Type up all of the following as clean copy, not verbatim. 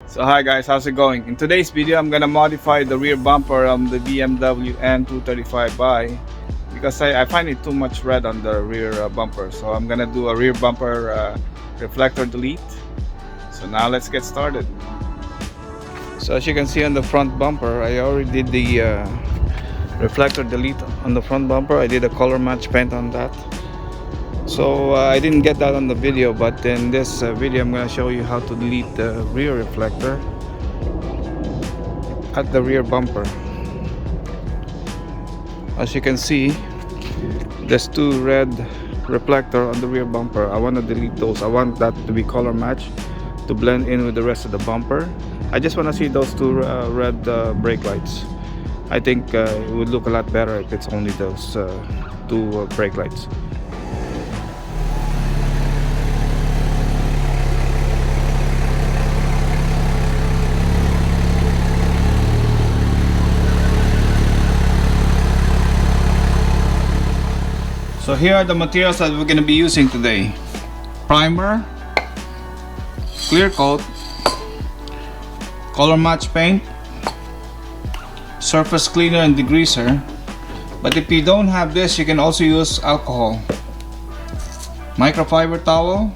So hi guys, how's it going? In today's video, I'm gonna modify the rear bumper on the BMW N235i because I find it too much red on the rear bumper. So I'm gonna do a rear bumper reflector delete. So now let's get started. So as you can see on the front bumper, I already did the reflector delete on the front bumper. I did a color match paint on that. So I didn't get that on the video, but in this video I'm going to show you how to delete the rear reflector at the rear bumper. As you can see, there's two red reflector on the rear bumper. I want to delete those. I want that to be color matched to blend in with the rest of the bumper. I just want to see those two red brake lights. I think it would look a lot better if it's only those two brake lights. So here are the materials that we're going to be using today. Primer, clear coat, color match paint, surface cleaner and degreaser. But if you don't have this, you can also use alcohol. Microfiber towel,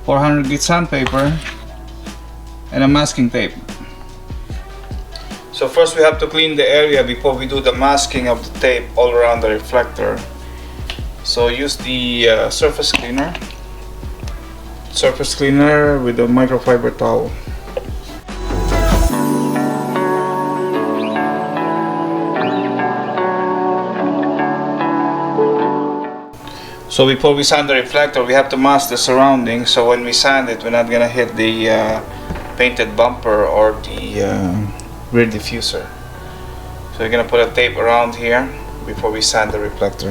400 grit sandpaper, and a masking tape. So first we have to clean the area before we do the masking of the tape all around the reflector. So use the surface cleaner with the microfiber towel. So before we sand the reflector, we have to mask the surroundings, so when we sand it, we're not gonna hit the painted bumper or the rear diffuser. So we're gonna put a tape around here before we sand the reflector.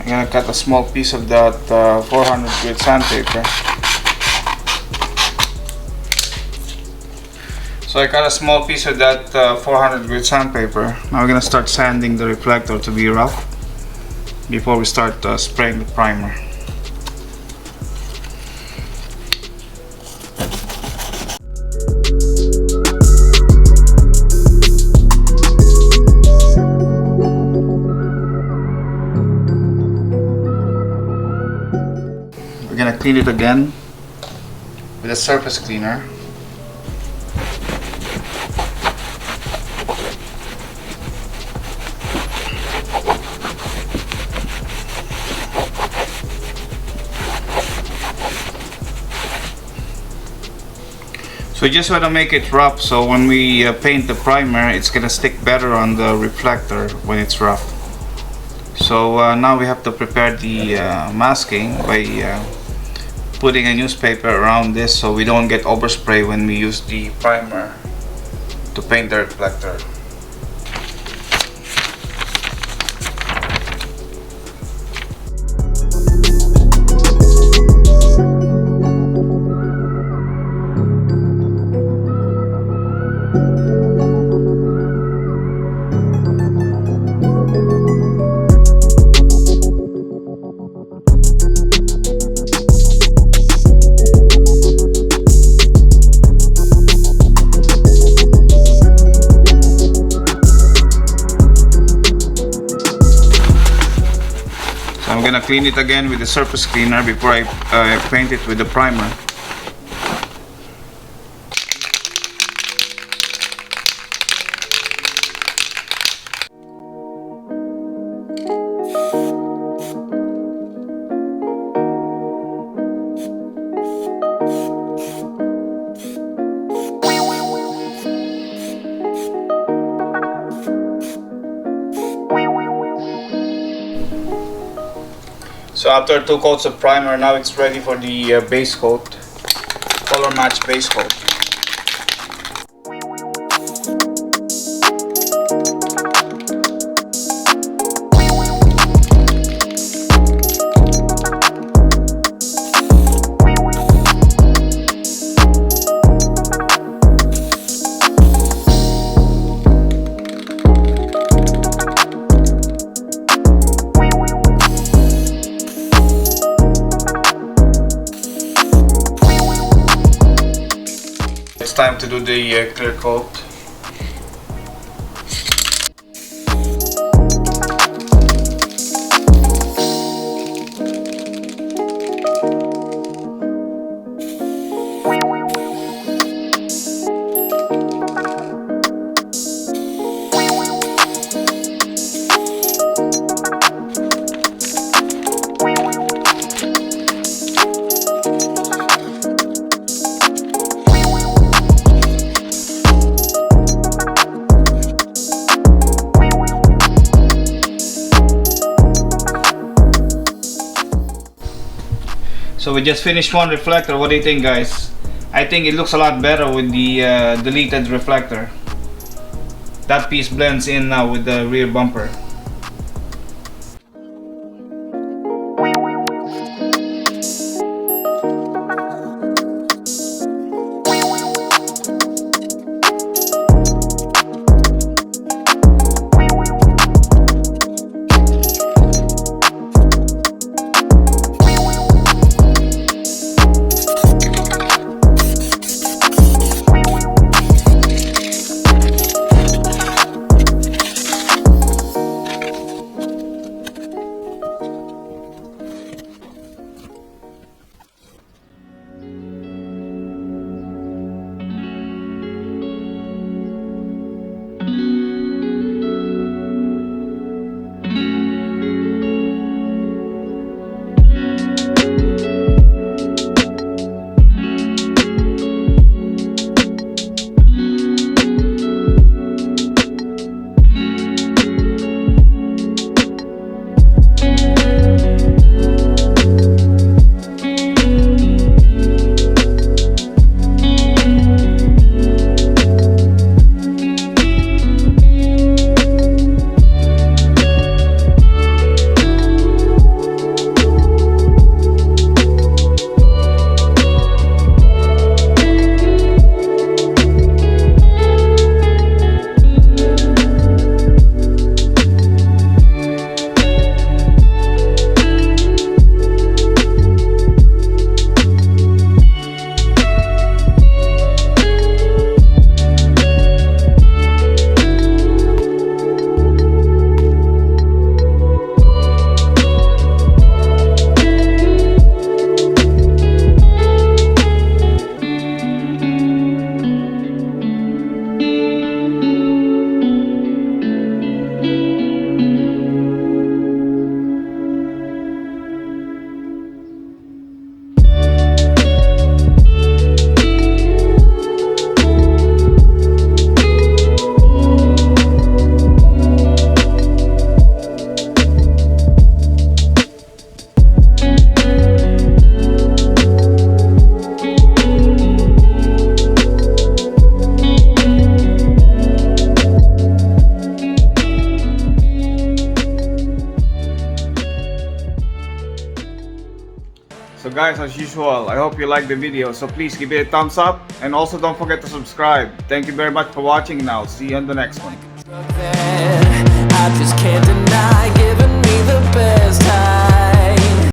I'm gonna cut a small piece of that 400 grit sandpaper. So I got a small piece of that 400 grit sandpaper. Now we're gonna start sanding the reflector to be rough before we start spraying the primer. We're gonna clean it again with a surface cleaner. So we just want to make it rough, so when we paint the primer, it's gonna stick better on the reflector when it's rough. So now we have to prepare the masking by putting a newspaper around this so we don't get overspray when we use the primer to paint the reflector. I'm gonna clean it again with the surface cleaner before I paint it with the primer. So after 2 coats of primer, now it's ready for the base coat, color match base coat. time to do the clear coat. So we just finished one reflector. What do you think, guys? I think it looks a lot better with the deleted reflector. That piece blends in now with the rear bumper. So guys, as usual, I hope you liked the video, so please give it a thumbs up and also don't forget to subscribe. Thank you very much for watching. Now see you on the next one. I just can't deny giving me the best time.